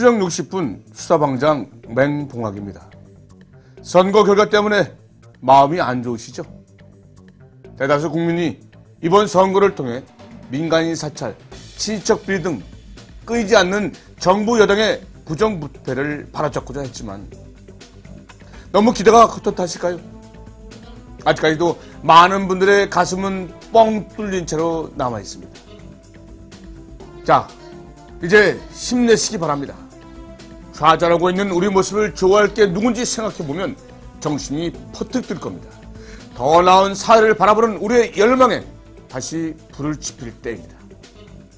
추정 60분 수사방장 맹봉학입니다. 선거 결과 때문에 마음이 안 좋으시죠? 대다수 국민이 이번 선거를 통해 민간인 사찰, 친인척 비리 등 끊이지 않는 정부 여당의 부정부패를 바로잡고자 했지만 너무 기대가 컸던 탓일까요? 아직까지도 많은 분들의 가슴은 뻥 뚫린 채로 남아있습니다. 자, 이제 힘내시기 바랍니다. 좌절하고 있는 우리 모습을 좋아할 게 누군지 생각해보면 정신이 퍼뜩 들 겁니다. 더 나은 사회를 바라보는 우리의 열망에 다시 불을 지필 때입니다.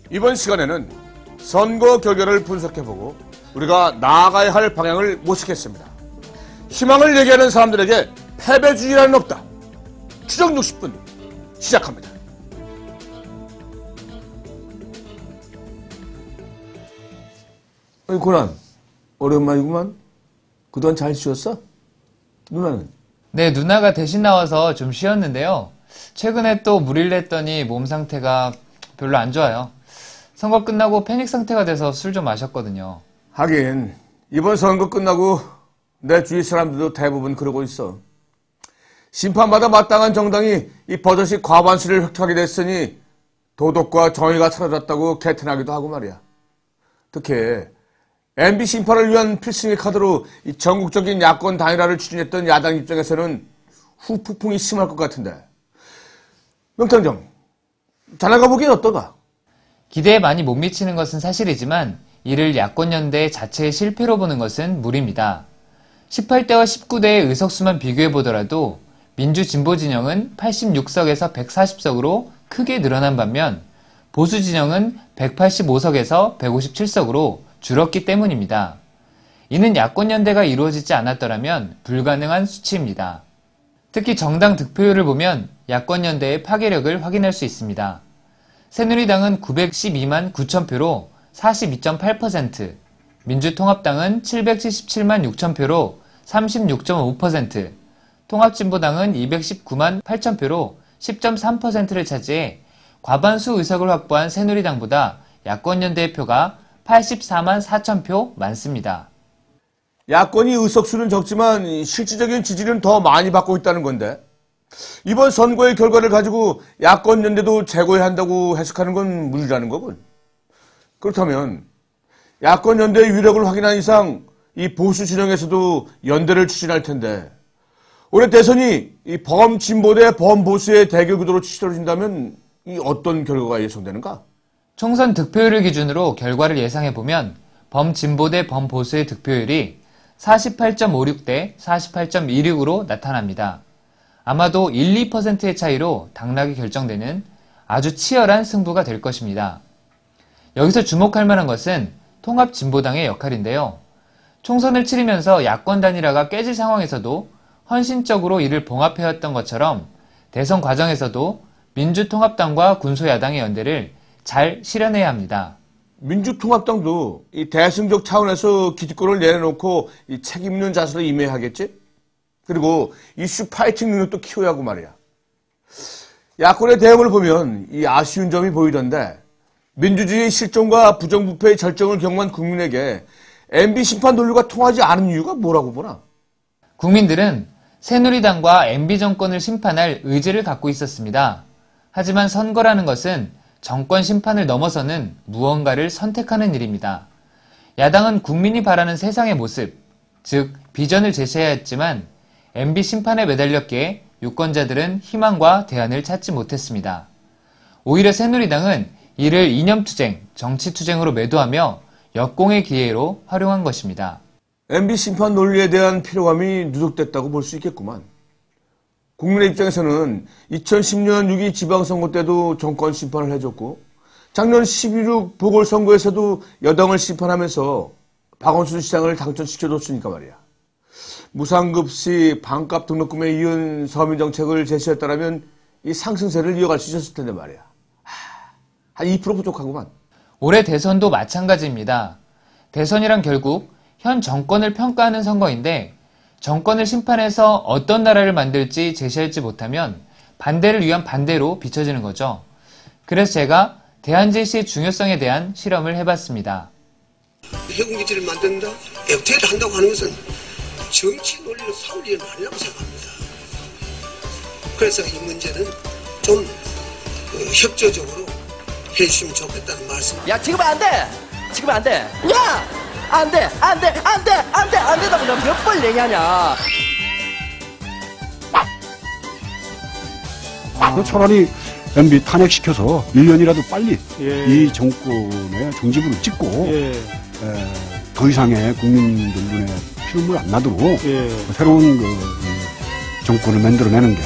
이번 시간에는 선거 결과를 분석해보고 우리가 나아가야 할 방향을 모색했습니다. 희망을 얘기하는 사람들에게 패배주의라는 없다. 추정 60분 시작합니다. 어이 고난, 오랜만이구만. 그동안 잘 쉬었어? 누나는? 네, 누나가 대신 나와서 좀 쉬었는데요. 최근에 또 무리를 했더니 몸 상태가 별로 안 좋아요. 선거 끝나고 패닉 상태가 돼서 술 좀 마셨거든요. 하긴 이번 선거 끝나고 내 주위 사람들도 대부분 그러고 있어. 심판받아 마땅한 정당이 이 버젓이 과반수를 획득하게 됐으니 도덕과 정의가 사라졌다고 개탄하기도 하고 말이야. 특히 MB 심판을 위한 필승의 카드로 이 전국적인 야권 단일화를 추진했던 야당 입장에서는 후폭풍이 심할 것 같은데. 명탕정, 자네가 보기엔 어떠가? 기대에 많이 못 미치는 것은 사실이지만 이를 야권연대 자체의 실패로 보는 것은 무리입니다. 18대와 19대의 의석수만 비교해보더라도 민주진보진영은 86석에서 140석으로 크게 늘어난 반면 보수진영은 185석에서 157석으로 줄었기 때문입니다. 이는 야권연대가 이루어지지 않았더라면 불가능한 수치입니다. 특히 정당 득표율을 보면 야권연대의 파괴력을 확인할 수 있습니다. 새누리당은 912만 9천표로 42.8%, 민주통합당은 777만 6천표로 36.5%, 통합진보당은 219만 8천표로 10.3%를 차지해 과반수 의석을 확보한 새누리당보다 야권연대의 표가 84만 4천표 많습니다. 야권이 의석수는 적지만 실질적인 지지는 더 많이 받고 있다는 건데 이번 선거의 결과를 가지고 야권 연대도 제거해야 한다고 해석하는 건 무리라는 거군. 그렇다면 야권 연대의 위력을 확인한 이상 이 보수 진영에서도 연대를 추진할 텐데 올해 대선이 이 범진보 대 범보수의 대결 구도로 치러진다면 이 어떤 결과가 예상되는가? 총선 득표율을 기준으로 결과를 예상해보면 범진보 대 범보수의 득표율이 48.56 대 48.26으로 나타납니다. 아마도 1, 2%의 차이로 당락이 결정되는 아주 치열한 승부가 될 것입니다. 여기서 주목할 만한 것은 통합진보당의 역할인데요. 총선을 치르면서 야권 단일화가 깨질 상황에서도 헌신적으로 이를 봉합해왔던 것처럼 대선 과정에서도 민주통합당과 군소야당의 연대를 잘 실현해야 합니다. 민주통합당도 이 대승적 차원에서 기득권을 내려놓고 이 책임있는 자세로 임해야 하겠지? 그리고 이슈 파이팅 능력도 키워야 하고 말이야. 야권의 대응을 보면 이 아쉬운 점이 보이던데 민주주의의 실종과 부정부패의 절정을 경험한 국민에게 MB 심판 논리가 통하지 않은 이유가 뭐라고 보나? 국민들은 새누리당과 MB 정권을 심판할 의지를 갖고 있었습니다. 하지만 선거라는 것은 정권 심판을 넘어서는 무언가를 선택하는 일입니다. 야당은 국민이 바라는 세상의 모습, 즉 비전을 제시해야 했지만 MB 심판에 매달렸기에 유권자들은 희망과 대안을 찾지 못했습니다. 오히려 새누리당은 이를 이념투쟁, 정치투쟁으로 매도하며 역공의 기회로 활용한 것입니다. MB 심판 논리에 대한 피로감이 누적됐다고 볼 수 있겠구만. 국민의 입장에서는 2010년 6.2 지방선거 때도 정권 심판을 해줬고 작년 11.6 보궐선거에서도 여당을 심판하면서 박원순 시장을 당선시켜줬으니까 말이야. 무상급식, 반값 등록금에 이은 서민정책을 제시했다면 이 상승세를 이어갈 수 있었을 텐데 말이야. 한 2% 부족하구만. 올해 대선도 마찬가지입니다. 대선이란 결국 현 정권을 평가하는 선거인데 정권을 심판해서 어떤 나라를 만들지 제시하지 못하면 반대를 위한 반대로 비춰지는 거죠. 그래서 제가 대안 제시의 중요성에 대한 실험을 해봤습니다. 해군기지를 만든다, FTA를 한다고 하는 것은 정치 논리로 싸울 일은 아니라고 생각합니다. 그래서 이 문제는 좀 협조적으로 해주시면 좋겠다는 말씀. 야, 지금은 안 돼! 지금은 안 돼! 야! 안 돼! 안 돼! 안 돼! 안 돼! 안 된다고 내가 몇 번 얘기하냐! 차라리 MB 탄핵시켜서 1년이라도 빨리 예. 이 정권의 종지부를 찍고 예. 더 이상의 국민들 눈에 피눈물 안 나도록 예. 새로운 정권을 만들어내는 게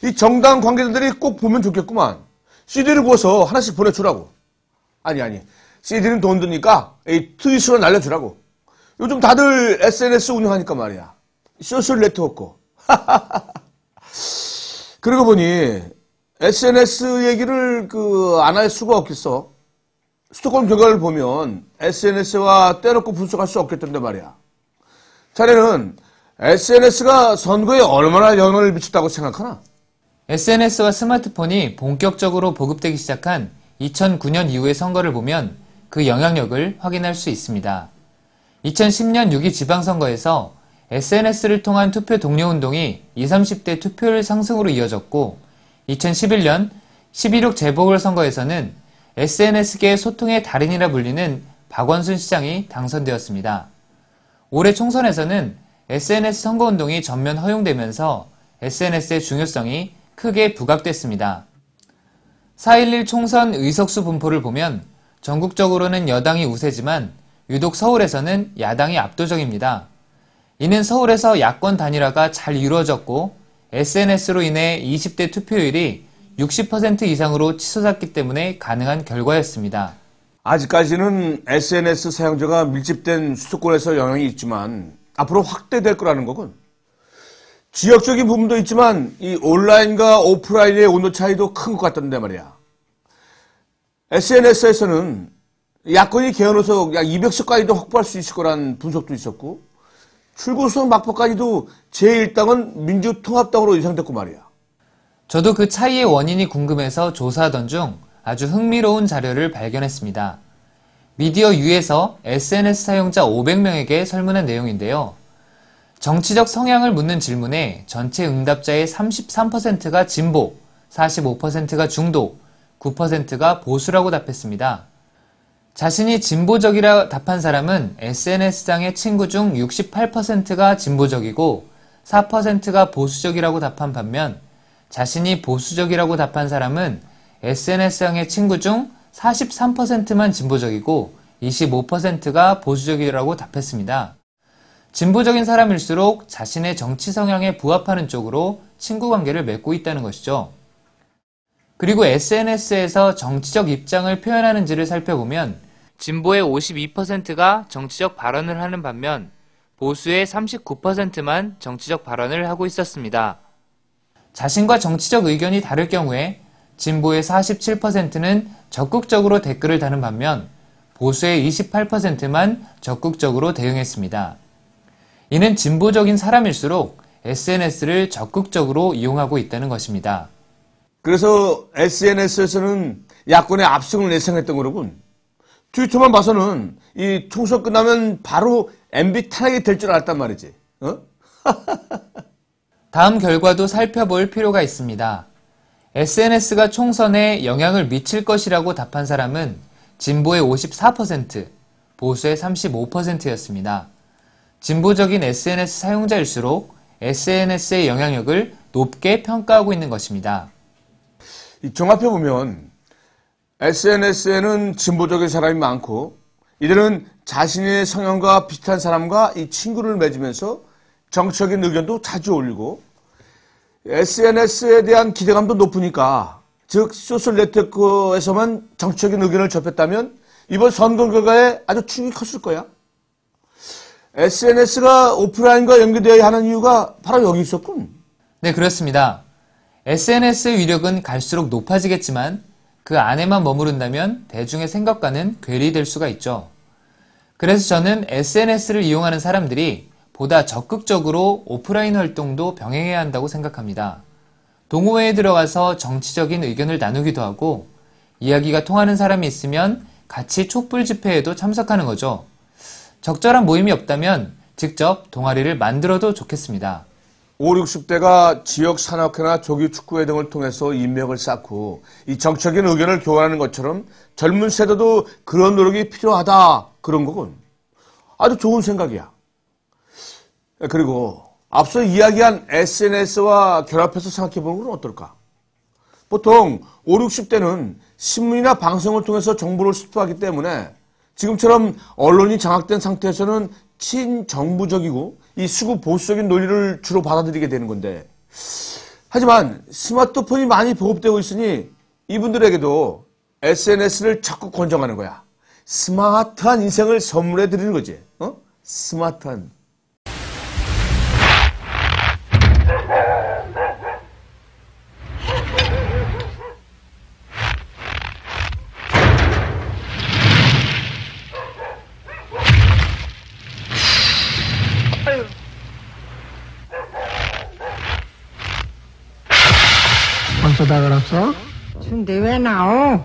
이 정당 관계자들이 꼭 보면 좋겠구만. CD를 구워서 하나씩 보내주라고. 아니. CD는 돈 드니까 이 트윗으로 날려주라고. 요즘 다들 SNS 운영하니까 말이야. 소셜 네트워크. 그러고 보니 SNS 얘기를 안 할 수가 없겠어. 수도권 결과를 보면 SNS와 떼놓고 분석할 수 없겠던데 말이야. 자네는 SNS가 선거에 얼마나 영향을 미쳤다고 생각하나? SNS와 스마트폰이 본격적으로 보급되기 시작한 2009년 이후의 선거를 보면 그 영향력을 확인할 수 있습니다. 2010년 6.2 지방선거에서 SNS를 통한 투표 독려 운동이 20, 30대 투표율 상승으로 이어졌고 2011년 11.6 재보궐선거에서는 SNS계의 소통의 달인이라 불리는 박원순 시장이 당선되었습니다. 올해 총선에서는 SNS 선거운동이 전면 허용되면서 SNS의 중요성이 크게 부각됐습니다. 4.11 총선 의석수 분포를 보면 전국적으로는 여당이 우세지만 유독 서울에서는 야당이 압도적입니다. 이는 서울에서 야권 단일화가 잘 이루어졌고 SNS로 인해 20대 투표율이 60% 이상으로 치솟았기 때문에 가능한 결과였습니다. 아직까지는 SNS 사용자가 밀집된 수도권에서 영향이 있지만 앞으로 확대될 거라는 거군. 지역적인 부분도 있지만 이 온라인과 오프라인의 온도 차이도 큰 것 같던데 말이야. SNS에서는 야권이 개헌해서 약 200석까지도 확보할 수 있을 거란 분석도 있었고 출구성 막바까지도 제1당은 민주통합당으로 예상됐고 말이야. 저도 그 차이의 원인이 궁금해서 조사하던 중 아주 흥미로운 자료를 발견했습니다. 미디어 U에서 SNS 사용자 500명에게 설문한 내용인데요. 정치적 성향을 묻는 질문에 전체 응답자의 33%가 진보, 45%가 중도, 9%가 보수라고 답했습니다. 자신이 진보적이라 답한 사람은 SNS상의 친구 중 68%가 진보적이고 4%가 보수적이라고 답한 반면 자신이 보수적이라고 답한 사람은 SNS상의 친구 중 43%만 진보적이고 25%가 보수적이라고 답했습니다. 진보적인 사람일수록 자신의 정치 성향에 부합하는 쪽으로 친구 관계를 맺고 있다는 것이죠. 그리고 SNS에서 정치적 입장을 표현하는지를 살펴보면 진보의 52%가 정치적 발언을 하는 반면 보수의 39%만 정치적 발언을 하고 있었습니다. 자신과 정치적 의견이 다를 경우에 진보의 47%는 적극적으로 댓글을 다는 반면 보수의 28%만 적극적으로 대응했습니다. 이는 진보적인 사람일수록 SNS를 적극적으로 이용하고 있다는 것입니다. 그래서 SNS에서는 야권의 압승을 예상했던 거로군. 트위터만 봐서는 이 총선 끝나면 바로 MB 탄핵이 될 줄 알았단 말이지. 다음 결과도 살펴볼 필요가 있습니다. SNS가 총선에 영향을 미칠 것이라고 답한 사람은 진보의 54%, 보수의 35%였습니다. 진보적인 SNS 사용자일수록 SNS의 영향력을 높게 평가하고 있는 것입니다. 종합해보면 SNS에는 진보적인 사람이 많고 이들은 자신의 성향과 비슷한 사람과 이 친구를 맺으면서 정치적인 의견도 자주 올리고 SNS에 대한 기대감도 높으니까 즉 소셜 네트워크에서만 정치적인 의견을 접했다면 이번 선거 결과에 아주 충격이 컸을 거야. SNS가 오프라인과 연계되어야 하는 이유가 바로 여기 있었군. 네, 그렇습니다. SNS의 위력은 갈수록 높아지겠지만 그 안에만 머무른다면 대중의 생각과는 괴리될 수가 있죠. 그래서 저는 SNS를 이용하는 사람들이 보다 적극적으로 오프라인 활동도 병행해야 한다고 생각합니다. 동호회에 들어가서 정치적인 의견을 나누기도 하고 이야기가 통하는 사람이 있으면 같이 촛불 집회에도 참석하는 거죠. 적절한 모임이 없다면 직접 동아리를 만들어도 좋겠습니다. 5, 60대가 지역 산악회나 조기 축구회 등을 통해서 인맥을 쌓고 이 정책적인 의견을 교환하는 것처럼 젊은 세대도 그런 노력이 필요하다, 그런 거군. 아주 좋은 생각이야. 그리고 앞서 이야기한 SNS와 결합해서 생각해보는 건 어떨까? 보통 5, 60대는 신문이나 방송을 통해서 정보를 습득하기 때문에 지금처럼 언론이 장악된 상태에서는 친정부적이고 이 수구 보수적인 논리를 주로 받아들이게 되는 건데, 하지만 스마트폰이 많이 보급되고 있으니 이분들에게도 SNS를 자꾸 권장하는 거야. 스마트한 인생을 선물해 드리는 거지. 스마트한. 벌써 다 걸었어? 근데 왜 나오?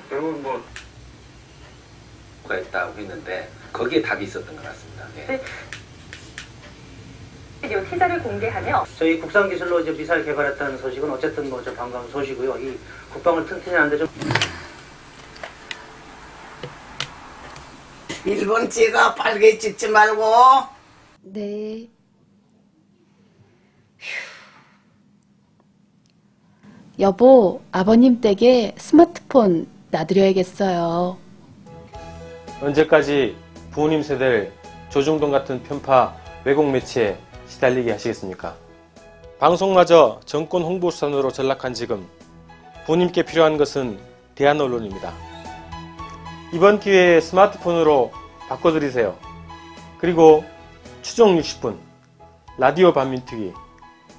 결국은 가 있다고 했는데 거기에 답이 있었던 것 같습니다. 네. 티자를 공개하며 저희 국산 기술로 이제 미사일 개발했다는 소식은 어쨌든 저 반가운 소식이고요. 이 국방을 튼튼히 하는데 좀 일본 찍어, 빨개 찍지 말고. 네. 여보, 아버님 댁에 스마트폰 놔드려야겠어요. 언제까지 부모님 세대를 조중동 같은 편파 왜곡 매체에 시달리게 하시겠습니까? 방송마저 정권 홍보수단으로 전락한 지금 부모님께 필요한 것은 대한 언론입니다. 이번 기회에 스마트폰으로 바꿔드리세요. 그리고 추종 60분, 라디오 반민특위,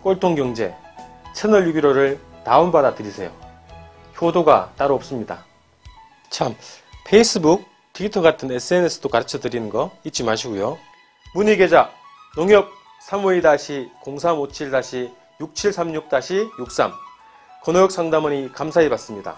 꼴통경제, 채널 615를 다운받아 드리세요. 효도가 따로 없습니다. 참, 페이스북, 트위터 같은 SNS도 가르쳐 드리는 거 잊지 마시고요. 문의계좌 농협 352-0357-6736-63 권호역 상담원이 감사히 받습니다.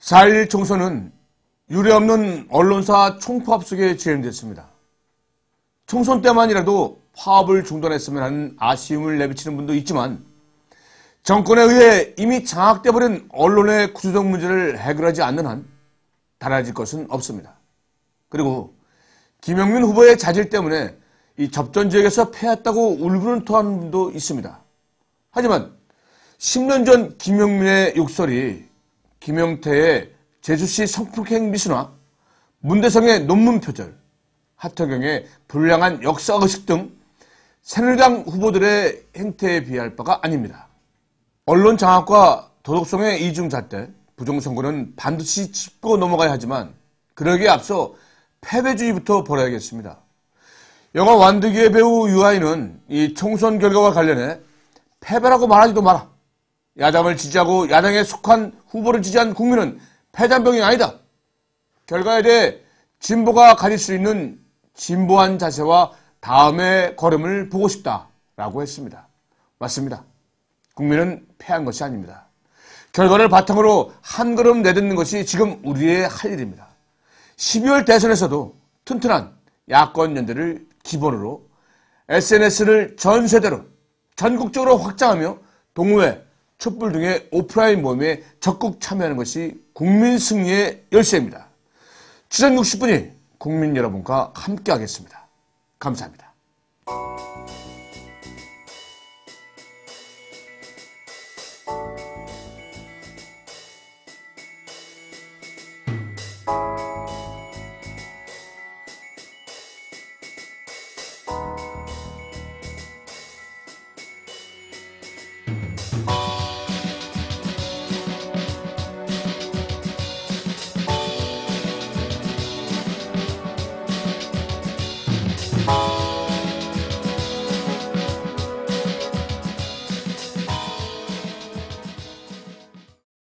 (4.11) 총선은 유례없는 언론사 총파업 속에 진행됐습니다. 총선 때만이라도 파업을 중단했으면 하는 아쉬움을 내비치는 분도 있지만, 정권에 의해 이미 장악돼버린 언론의 구조적 문제를 해결하지 않는 한 달라질 것은 없습니다. 그리고 김영민 후보의 자질 때문에 이 접전 지역에서 패했다고 울분을 토하는 분도 있습니다. 하지만 10년 전 김영민의 욕설이 김영태의 제주시 성폭행 미수나 문대성의 논문 표절, 하태경의 불량한 역사의식 등 새누리당 후보들의 행태에 비할 바가 아닙니다. 언론 장악과 도덕성의 이중잣대, 부정선거는 반드시 짚고 넘어가야 하지만 그러기에 앞서 패배주의부터 버려야겠습니다. 영화 완득이의 배우 유아인은 이 총선 결과와 관련해 패배라고 말하지도 마라. 야당을 지지하고 야당에 속한 후보를 지지한 국민은 패잔병이 아니다. 결과에 대해 진보가 가질 수 있는 진보한 자세와 다음의 걸음을 보고 싶다라고 했습니다. 맞습니다. 국민은 패한 것이 아닙니다. 결과를 바탕으로 한 걸음 내딛는 것이 지금 우리의 할 일입니다. 12월 대선에서도 튼튼한 야권 연대를 기본으로 SNS를 전 세대로 전국적으로 확장하며 동호회, 촛불 등의 오프라인 모임에 적극 참여하는 것이 국민 승리의 열쇠입니다. 주전 60분이 국민 여러분과 함께 하겠습니다. 감사합니다.